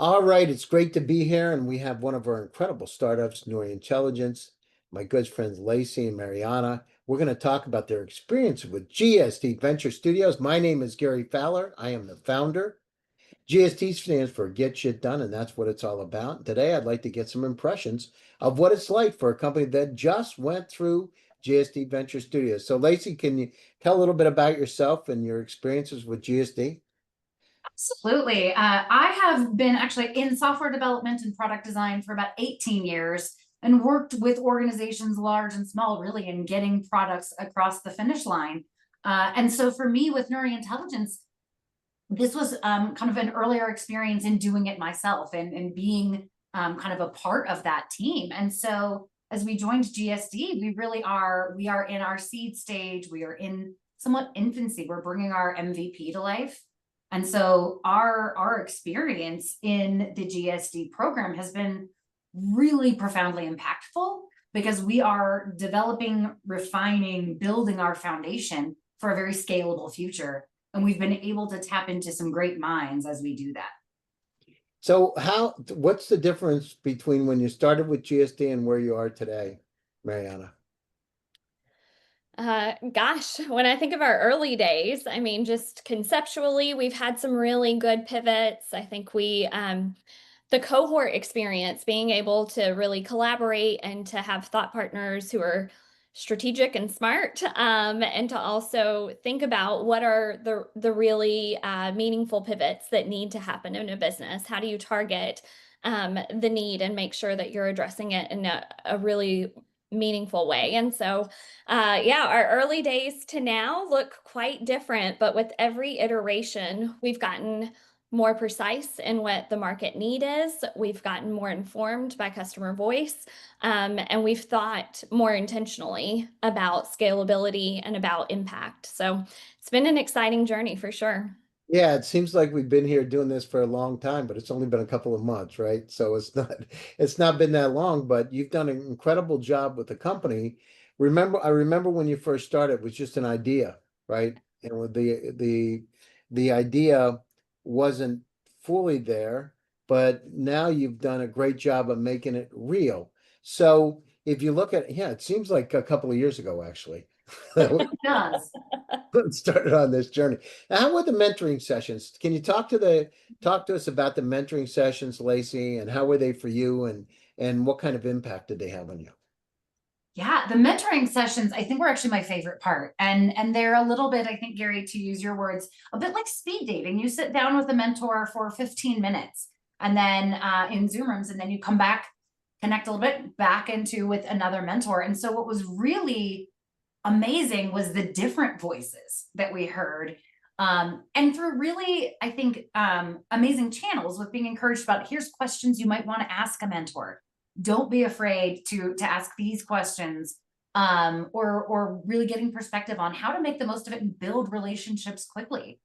All right, it's great to be here, and we have one of our incredible startups, Nuri Intelligence, my good friends Lacey and Mariana. We're going to talk about their experience with GSD Venture Studios. My name is Gary Fowler. I am the founder. GST stands for Get Shit Done, and that's what it's all about. Today, I'd like to get some impressions of what it's like for a company that just went through GSD Venture Studios. So, Lacey, can you tell a little bit about yourself and your experiences with GSD? Absolutely. I have been actually in software development and product design for about 18 years and worked with organizations large and small, really, in getting products across the finish line. And so for me, with Nuri Intelligence, this was kind of an earlier experience in doing it myself and being kind of a part of that team. And so as we joined GSD, we are in our seed stage. We are in somewhat infancy. We're bringing our MVP to life. And so our experience in the GSD program has been really profoundly impactful because we are developing, refining, building our foundation for a very scalable future. And we've been able to tap into some great minds as we do that. So what's the difference between when you started with GSD and where you are today, Mariana? Gosh, when I think of our early days, I mean, just conceptually, we've had some really good pivots. I think the cohort experience, being able to really collaborate and to have thought partners who are strategic and smart, and to also think about what are the really meaningful pivots that need to happen in a business. How do you target the need and make sure that you're addressing it in a really meaningful way? And so yeah, our early days to now look quite different, but with every iteration, we've gotten more precise in what the market need is. We've gotten more informed by customer voice, and we've thought more intentionally about scalability and about impact. So it's been an exciting journey for sure. Yeah, it seems like we've been here doing this for a long time, but it's only been a couple of months, right? So it's not been that long, but you've done an incredible job with the company. I remember when you first started, it was just an idea, right? And with the idea wasn't fully there, but now you've done a great job of making it real. So if you look at, yeah, it seems like a couple of years ago, actually. It does. Started on this journey. Now, how were the mentoring sessions? Can you talk to us about the mentoring sessions, Lacey, and how were they for you and what kind of impact did they have on you? Yeah, the mentoring sessions, I think, were actually my favorite part. And they're a little bit, I think, Gary, to use your words, a bit like speed dating. You sit down with a mentor for 15 minutes and then in Zoom rooms, and then you come back, connect a little bit back into with another mentor. And so what was really amazing was the different voices that we heard. And through really, I think, amazing channels with being encouraged about here's questions you might want to ask a mentor. Don't be afraid to ask these questions, or really getting perspective on how to make the most of it and build relationships quickly.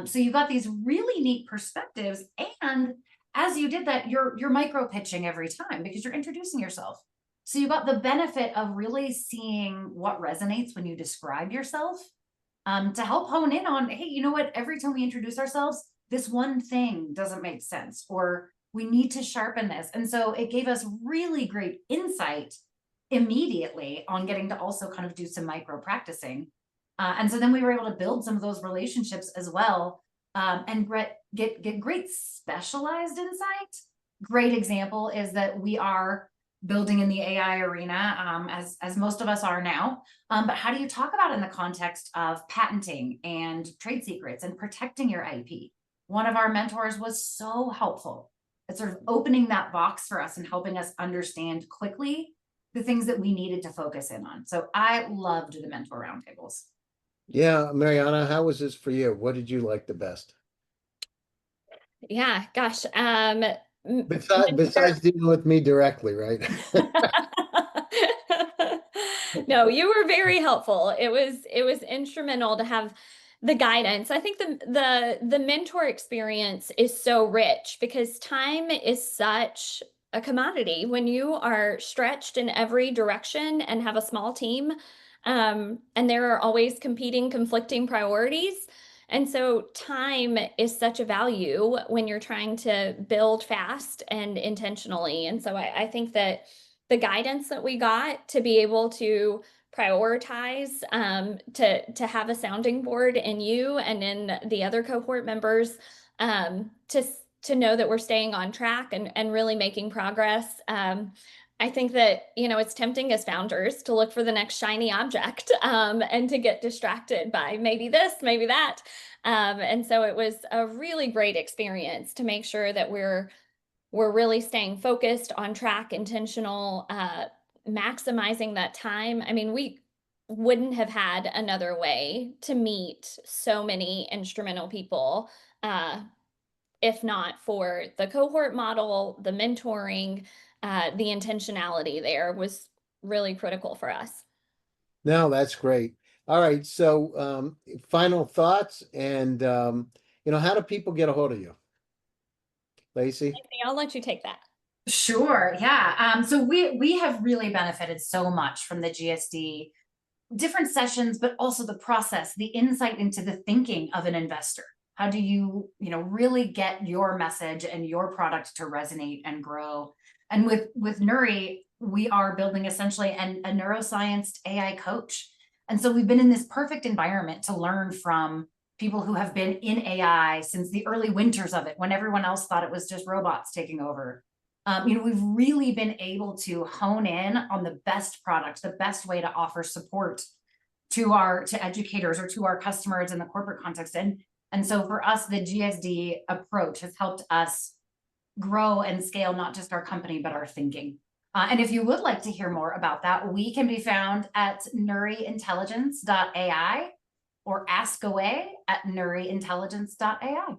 So you got these really neat perspectives, and as you did that, you're micro pitching every time because you're introducing yourself. So you got the benefit of really seeing what resonates when you describe yourself, to help hone in on, hey, you know what? Every time we introduce ourselves, this one thing doesn't make sense, or we need to sharpen this. And so it gave us really great insight immediately on getting to also kind of do some micro practicing. And so then we were able to build some of those relationships as well, and get great specialized insight. Great example is that we are building in the AI arena, as most of us are now. But how do you talk about it in the context of patenting and trade secrets and protecting your IP? One of our mentors was so helpful at sort of opening that box for us and helping us understand quickly the things that we needed to focus in on. So I loved the mentor roundtables. Yeah, Mariana, how was this for you? What did you like the best? Yeah, gosh. Besides dealing with me directly, right? No, you were very helpful. It was instrumental to have the guidance. I think the mentor experience is so rich because time is such a commodity when you are stretched in every direction and have a small team, and there are always competing, conflicting priorities. And so time is such a value when you're trying to build fast and intentionally. And so I think that the guidance that we got to be able to prioritize, to have a sounding board in you and in the other cohort members, to know that we're staying on track and really making progress. I think that, it's tempting as founders to look for the next shiny object, and to get distracted by maybe this, maybe that. And so it was a really great experience to make sure that we're really staying focused, on track, intentional, maximizing that time. I mean, we wouldn't have had another way to meet so many instrumental people, if not for the cohort model, the mentoring, the intentionality there was really critical for us. No, that's great. All right. So, final thoughts and, how do people get a hold of you? Lacey? I'll let you take that. Sure. Yeah. So we have really benefited so much from the GSD different sessions, but also the process, the insight into the thinking of an investor. How do you, really get your message and your product to resonate and grow? And with Nuri, we are building essentially a neuroscience AI coach. And so we've been in this perfect environment to learn from people who have been in AI since the early winters of it, when everyone else thought it was just robots taking over. We've really been able to hone in on the best product, the best way to offer support to educators or to our customers in the corporate context. And so for us, the GSD approach has helped us grow and scale not just our company, but our thinking. And if you would like to hear more about that, we can be found at nuriintelligence.ai or askaway@nuriintelligence.ai.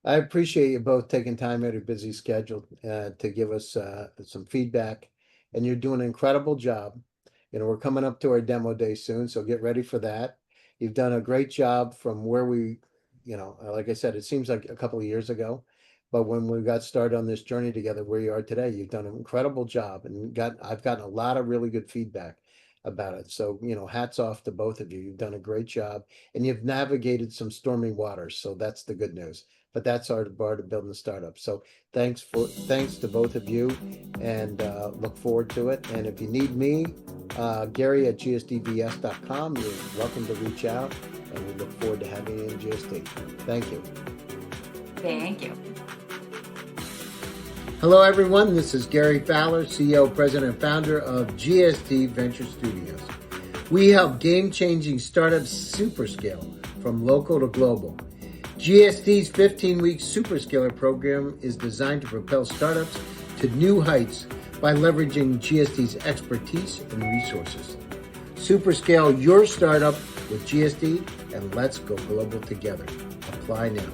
I appreciate you both taking time out of your busy schedule to give us some feedback, and you're doing an incredible job. We're coming up to our demo day soon, so get ready for that. You've done a great job from where we, like I said, it seems like a couple of years ago, but when we got started on this journey together, where you are today, you've done an incredible job, and I've gotten a lot of really good feedback about it. So, hats off to both of you. You've done a great job, and you've navigated some stormy waters, so that's the good news. But that's our part of building a startup. So thanks to both of you, and look forward to it. And if you need me, Gary at gsdvs.com, you're welcome to reach out, and we look forward to having you in GSD. Thank you. Thank you. Hello, everyone. This is Gary Fowler, CEO, President, and Founder of GSD Venture Studios. We help game-changing startups super scale from local to global. GSD's 15-week Super Scaler program is designed to propel startups to new heights by leveraging GSD's expertise and resources. Super scale your startup with GSD, and let's go global together. Apply now.